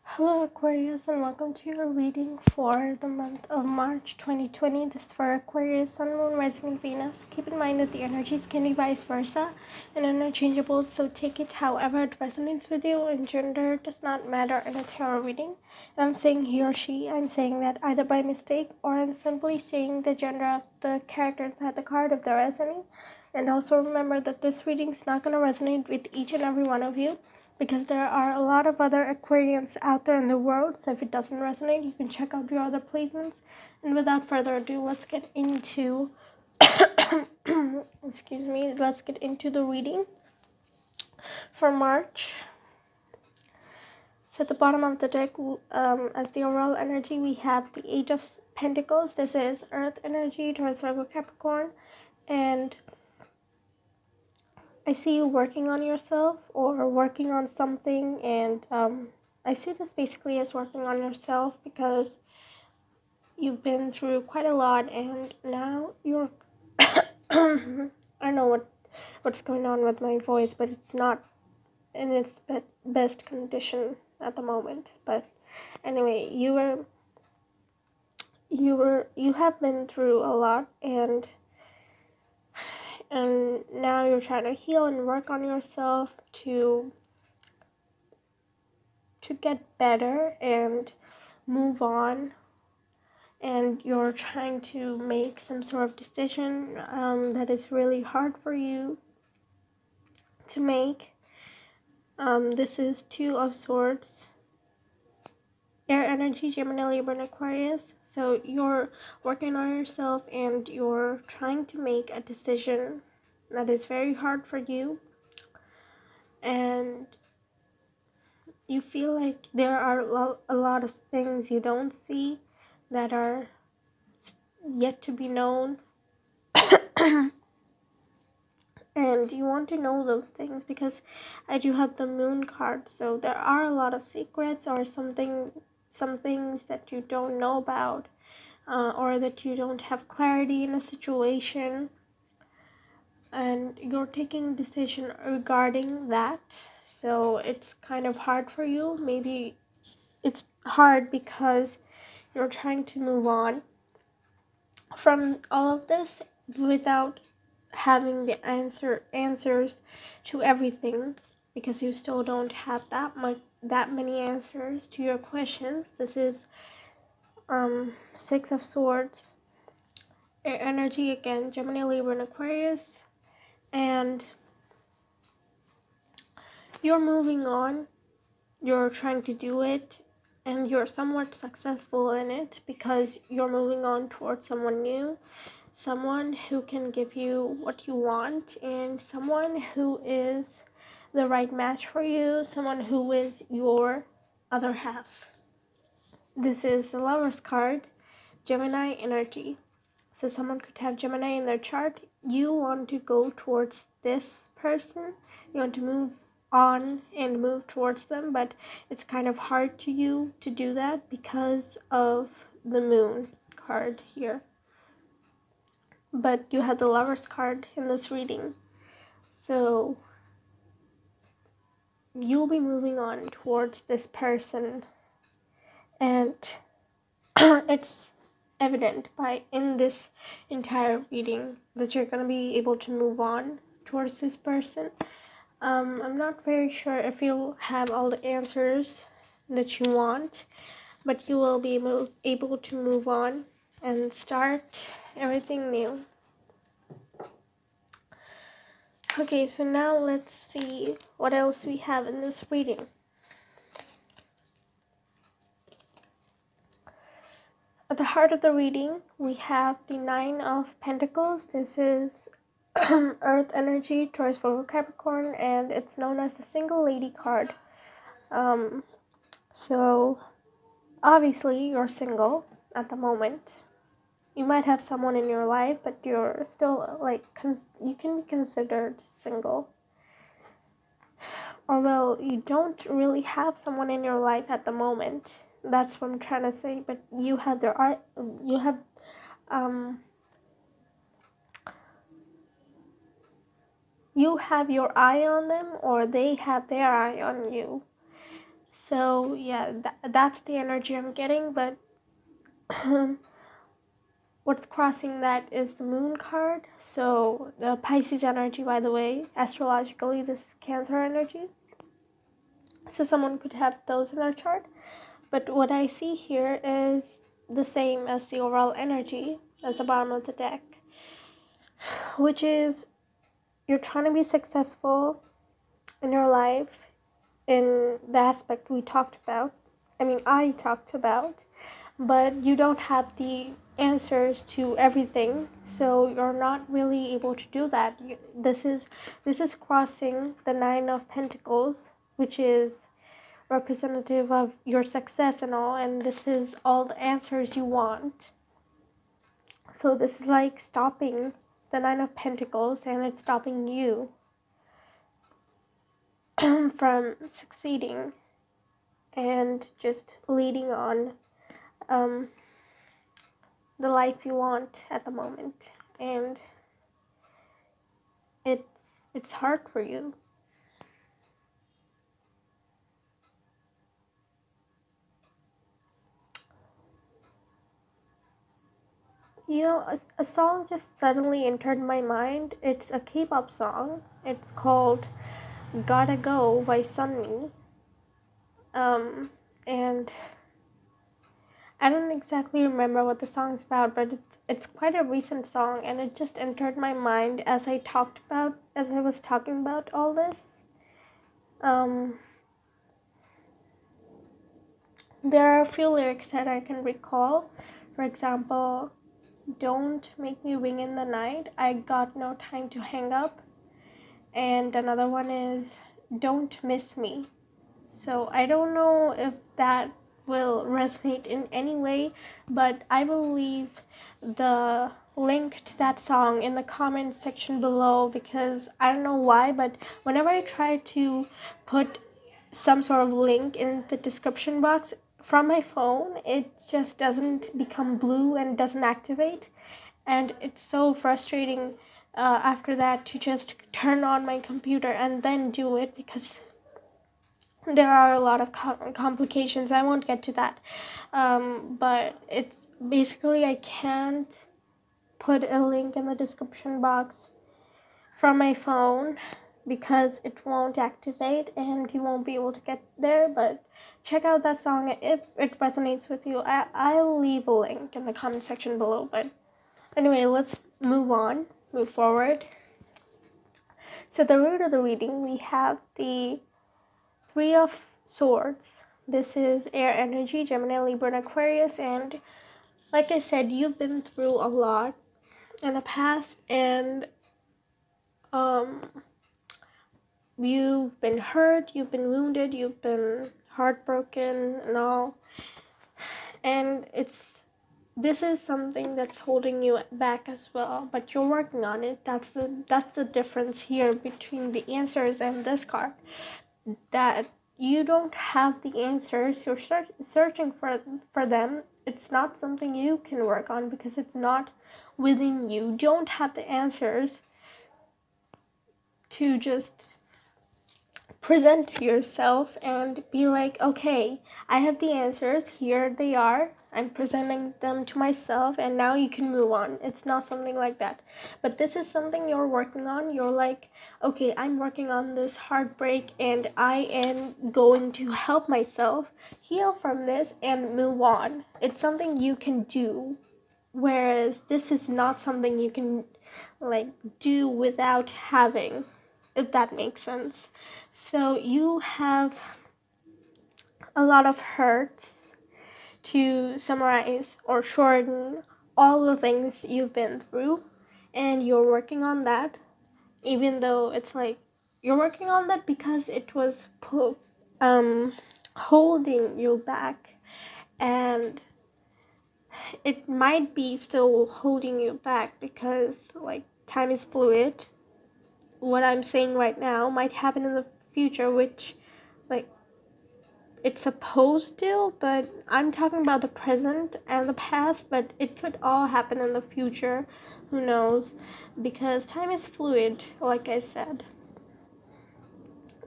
Hello Aquarius, and welcome to your reading for the month of March 2020. This is for Aquarius, Sun, Moon, Rising, and Venus. Keep in mind that the energies can be vice versa and interchangeable, so take it however it resonates with you, and gender does not matter in a tarot reading. If I'm saying he or she, I'm saying that either by mistake or I'm simply saying the gender of the character inside the card if there is any. And also remember that this reading is not going to resonate with each and every one of you, because there are a lot of other Aquarians out there in the world. So if it doesn't resonate, you can check out your other placements. And without further ado, let's get into let's get into the reading for March. So at the bottom of the deck, as the overall energy, we have the Eight of Pentacles. This is Earth energy, Taurus, Virgo, Capricorn, and I see you working on yourself or working on something, and I see this basically as working on yourself because you've been through quite a lot, and now you're I don't know what's going on with my voice, but it's not in its best condition at the moment. But anyway, you have been through a lot, and now you're trying to heal and work on yourself to get better and move on, and you're trying to make some sort of decision that is really hard for you to make. This is Two of Swords, air energy, Gemini, Libra, and Aquarius. So you're working on yourself and you're trying to make a decision that is very hard for you, and you feel like there are a lot of things you don't see that are yet to be known. And you want to know those things because I do have the Moon card. So there are a lot of secrets or some things that you don't know about, or that you don't have clarity in a situation, and you're taking a decision regarding that. So it's kind of hard for you. Maybe it's hard because you're trying to move on from all of this without having the answers to everything, because you still don't have that many answers to your questions. This is Six of Swords, air energy again, Gemini, Libra, and Aquarius, and you're moving on. You're trying to do it, and you're somewhat successful in it because you're moving on towards someone new, someone who can give you what you want, and someone who is the right match for you, someone who is your other half. This is the Lover's card, Gemini energy. So someone could have Gemini in their chart. You want to go towards this person. You want to move on and move towards them, but it's kind of hard to you to do that because of the Moon card here. But you have the Lover's card in this reading, so you'll be moving on towards this person, and it's evident in this entire reading that you're going to be able to move on towards this person. I'm not very sure if you'll have all the answers that you want, but you will be able to move on and start everything new. Okay, so now let's see what else we have in this reading. At the heart of the reading, we have the Nine of Pentacles. This is Earth energy, Taurus, Virgo, Capricorn, and it's known as the Single Lady card. So obviously you're single at the moment. You might have someone in your life, but you're still you can be considered single. Although you don't really have someone in your life at the moment. That's what I'm trying to say. But you have you have your eye on them, or they have their eye on you. So yeah, that's the energy I'm getting. But what's crossing that is the moon card. So the Pisces energy, by the way, astrologically, this is Cancer energy. So someone could have those in their chart. But what I see here is the same as the overall energy as the bottom of the deck, which is you're trying to be successful in your life in the aspect we talked about. I talked about, but you don't have the answers to everything, so you're not really able to do that. This is crossing the Nine of Pentacles, which is representative of your success and all, and this is all the answers you want. So this is like stopping the Nine of Pentacles, and it's stopping you from succeeding and just leading on the life you want at the moment. And it's hard for you. You know, a song just suddenly entered my mind. It's a K-pop song. It's called Gotta Go by Sunmi. And I don't exactly remember what the song's about, but it's quite a recent song, and it just entered my mind as I was talking about all this. There are a few lyrics that I can recall. For example, don't make me ring in the night, I got no time to hang up. And another one is don't miss me. So I don't know if that will resonate in any way, but I will leave the link to that song in the comment section below, because I don't know why, but whenever I try to put some sort of link in the description box from my phone, it just doesn't become blue and doesn't activate. And it's so frustrating after that to just turn on my computer and then do it, because there are a lot of complications. I won't get to that. But it's basically I can't put a link in the description box from my phone because it won't activate and you won't be able to get there. But check out that song if it resonates with you. I'll leave a link in the comment section below. But anyway, let's move forward. So the root of the reading, we have the Three of Swords. This is air energy, Gemini, Libra, and Aquarius. And like I said, you've been through a lot in the past, and you've been hurt, you've been wounded, you've been heartbroken and all. And this is something that's holding you back as well, but you're working on it. That's the difference here between the answers and this card. That you don't have the answers, you're searching for them. It's not something you can work on because it's not within you. You don't have the answers to just present to yourself and be like, okay, I have the answers, here they are, I'm presenting them to myself, and now you can move on. It's not something like that. But this is something you're working on. You're like, okay, I'm working on this heartbreak and I am going to help myself heal from this and move on. It's something you can do, whereas this is not something you can do without having, if that makes sense. So you have a lot of hurts, to summarize or shorten all the things you've been through, and you're working on that, even though it's like you're working on that because it was holding you back, and it might be still holding you back because time is fluid. What I'm saying right now might happen in the future, which it's supposed to, but I'm talking about the present and the past, but it could all happen in the future. Who knows? Because time is fluid, like I said.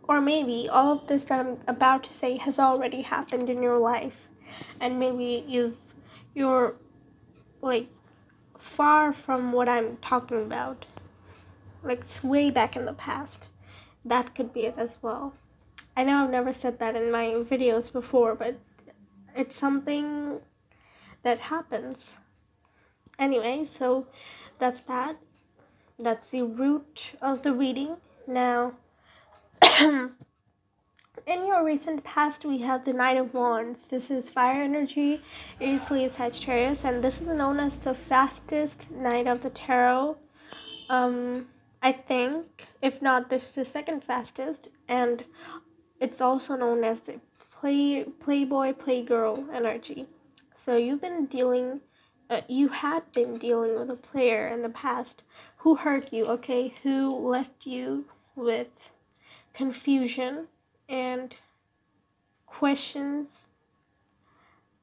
Or maybe all of this that I'm about to say has already happened in your life, and maybe you're like far from what I'm talking about. Like it's way back in the past. That could be it as well. I know I've never said that in my videos before, but it's something that happens. Anyway, so that's that. That's the root of the reading. Now, in your recent past, we have the Knight of Wands. This is fire energy, Aries, Leo, Sagittarius, and this is known as the fastest Knight of the Tarot. I think, if not, this is the second fastest, and it's also known as the playboy, playgirl energy. So you had been dealing with a player in the past who hurt you, okay, who left you with confusion and questions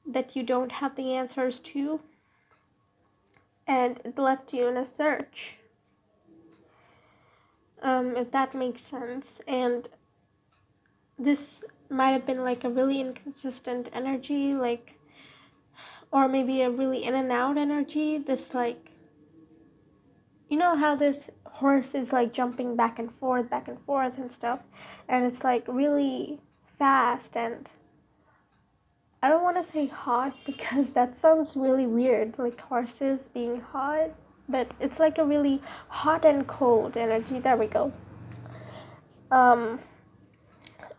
that you don't have the answers to, and it left you in a search, if that makes sense. And this might have been like a really inconsistent energy, like, or maybe a really in and out energy. This, like, you know how this horse is like jumping back and forth and stuff, and it's like really fast, and I don't want to say hot because that sounds really weird, like horses being hot, but it's like a really hot and cold energy. There we go.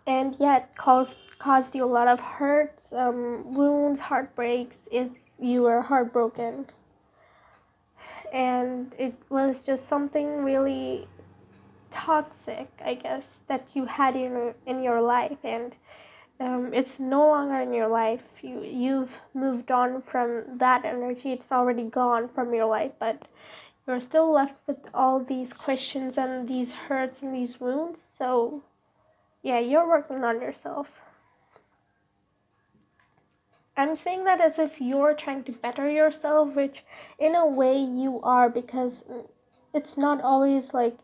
And yet caused you a lot of hurts, wounds, heartbreaks, if you were heartbroken. And it was just something really toxic, I guess, that you had in your life, and it's no longer in your life. You've moved on from that energy. It's already gone from your life, but you're still left with all these questions and these hurts and these wounds. So yeah, you're working on yourself. I'm saying that as if you're trying to better yourself, which in a way you are, because it's not always like,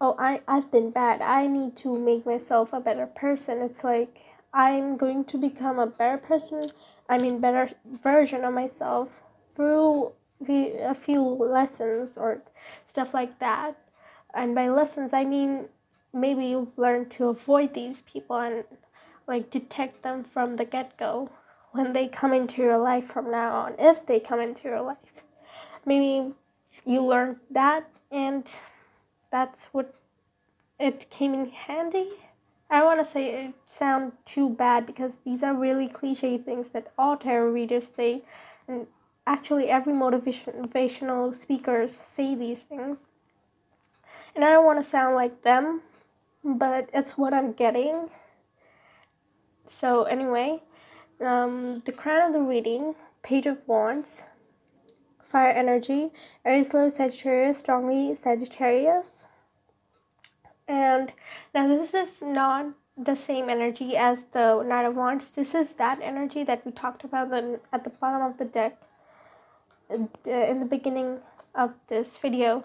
oh, I've been bad, I need to make myself a better person. It's like, I'm going to become a better person, better version of myself through a few lessons or stuff like that. And by lessons, I mean maybe you've learned to avoid these people and like detect them from the get-go when they come into your life from now on, if they come into your life. Maybe you learned that, and that's what it came in handy. I don't want to say it sound too bad, because these are really cliche things that all tarot readers say, and actually every motivational speakers say these things. And I don't want to sound like them, but it's what I'm getting. So anyway, the crown of the reading, Page of Wands, fire energy, Aries, Leo, Sagittarius, strongly Sagittarius. And now this is not the same energy as the Knight of Wands. This is that energy that we talked about at the bottom of the deck in the beginning of this video.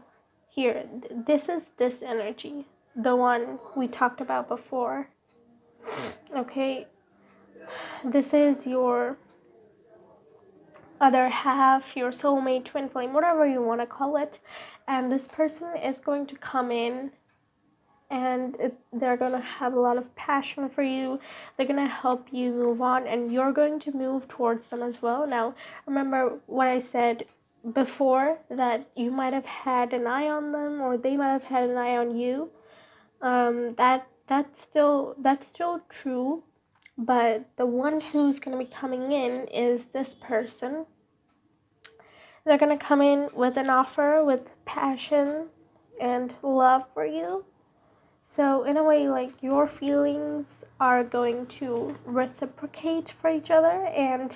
Here, this is this energy, the one we talked about before. Okay, this is your other half, your soulmate, twin flame, whatever you want to call it. And this person is going to come in, and they're going to have a lot of passion for you. They're going to help you move on, and you're going to move towards them as well. Now, remember what I said before, that you might have had an eye on them, or they might have had an eye on you. That's still true, but the one who's going to be coming in is this person. They're going to come in with an offer, with passion and love for you. So in a way, like, your feelings are going to reciprocate for each other, and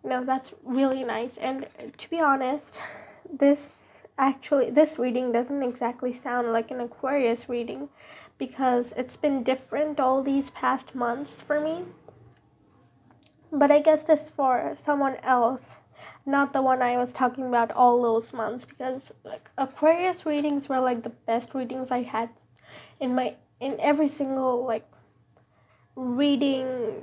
that's really nice. And to be honest, this reading doesn't exactly sound like an Aquarius reading, because it's been different all these past months for me. But I guess this is for someone else, not the one I was talking about all those months, because like Aquarius readings were like the best readings I had in my in every single like reading.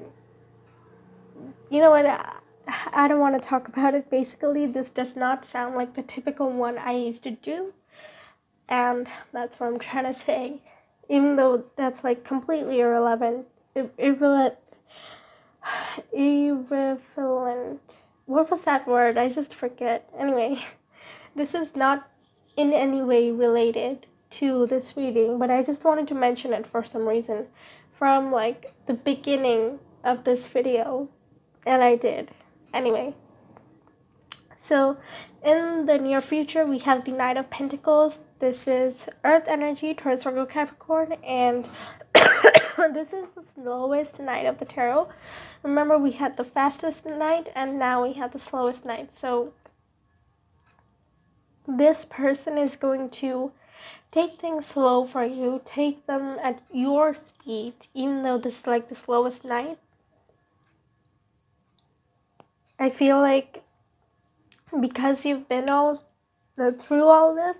You know what, I don't want to talk about it. Basically, this does not sound like the typical one I used to do, and that's what I'm trying to say, even though that's like completely irrelevant. Irrelevant. What was that word? I just forget. Anyway, this is not in any way related to this reading, but I just wanted to mention it for some reason from like the beginning of this video, and I did. Anyway, so in the near future, we have the Knight of Pentacles. This is Earth energy towards Virgo Capricorn, and this is the slowest night of the tarot. Remember, we had the fastest night, and now we have the slowest night. So this person is going to take things slow for you, take them at your speed, even though this is like the slowest night. I feel like because you've been through all this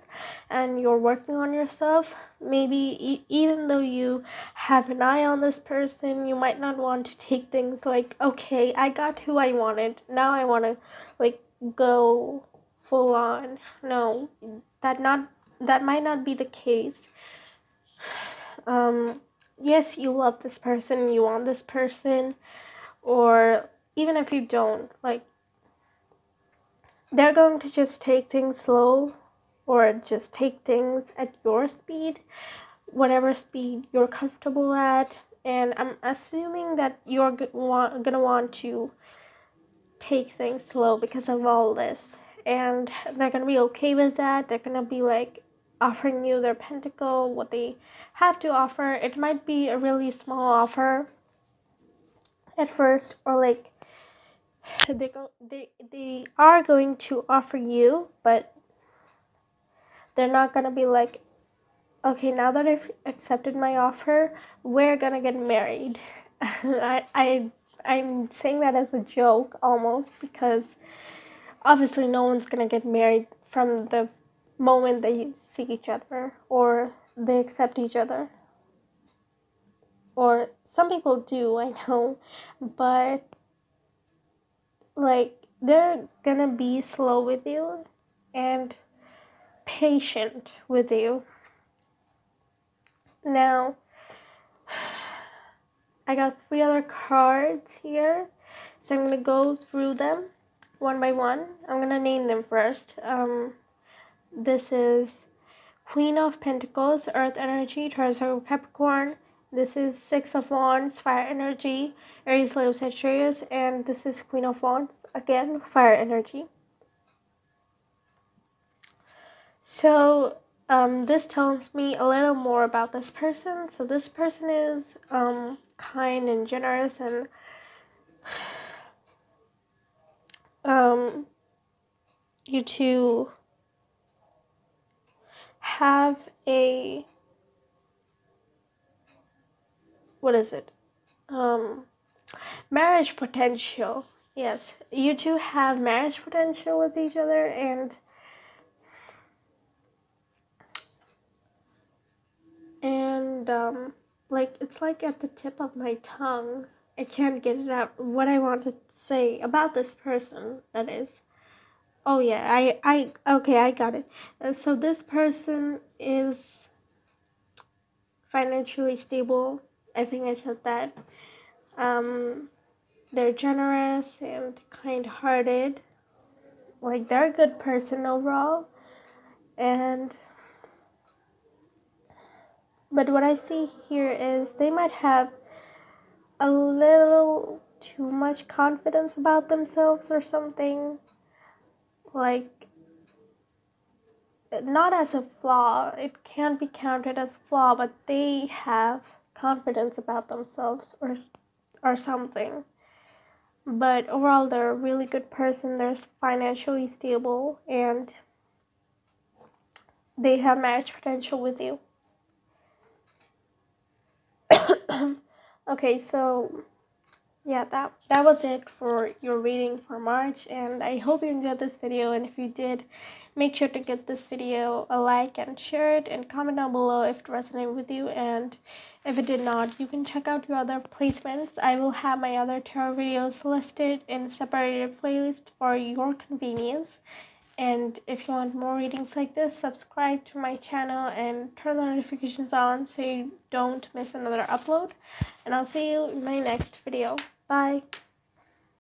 and you're working on yourself, maybe even though you have an eye on this person, you might not want to take things like, okay, I got who I wanted, now I want to like go full on. No, that might not be the case. Yes, you love this person, you want this person, or even if you don't, like, they're going to just take things slow, or just take things at your speed, whatever speed you're comfortable at. And I'm assuming that you're gonna want to take things slow because of all this, and they're gonna be okay with that. They're gonna be like offering you their pentacle, what they have to offer. It might be a really small offer at first, or like they are going to offer you, but they're not gonna be like, okay, now that I've accepted my offer, we're gonna get married. I'm saying that as a joke almost, because obviously no one's gonna get married from the moment they see each other or they accept each other. Or some people do, I know, but like, they're gonna be slow with you and patient with you. Now, I got 3 other cards here, so I'm gonna go through them one by one. I'm gonna name them first. This is Queen of Pentacles, Earth energy, Taurus, Capricorn. This is Six of Wands, Fire energy, Aries, Leo, Sagittarius, and this is Queen of Wands, again, Fire energy. So this tells me a little more about this person. So this person is kind and generous, and you two have a, what is it? Marriage potential. Yes, you two have marriage potential with each other, and like, it's like at the tip of my tongue. I can't get it out. What I want to say about this person, that is. Oh yeah, okay, I got it. So this person is financially stable. I think I said that. They're generous and kind-hearted. Like, they're a good person overall. But what I see here is they might have a little too much confidence about themselves or something. Like, not as a flaw, it can't be counted as a flaw, but they have confidence about themselves or something. But overall, they're a really good person. They're financially stable, and they have marriage potential with you. Okay, so yeah, that was it for your reading for March, and I hope you enjoyed this video, and if you did, Make sure to give this video a like and share it, and comment down below if it resonated with you, and if it did not, you can check out your other placements. I will have my other tarot videos listed in separated playlist for your convenience. And if you want more readings like this, subscribe to my channel and turn the notifications on so you don't miss another upload. And I'll see you in my next video. Bye.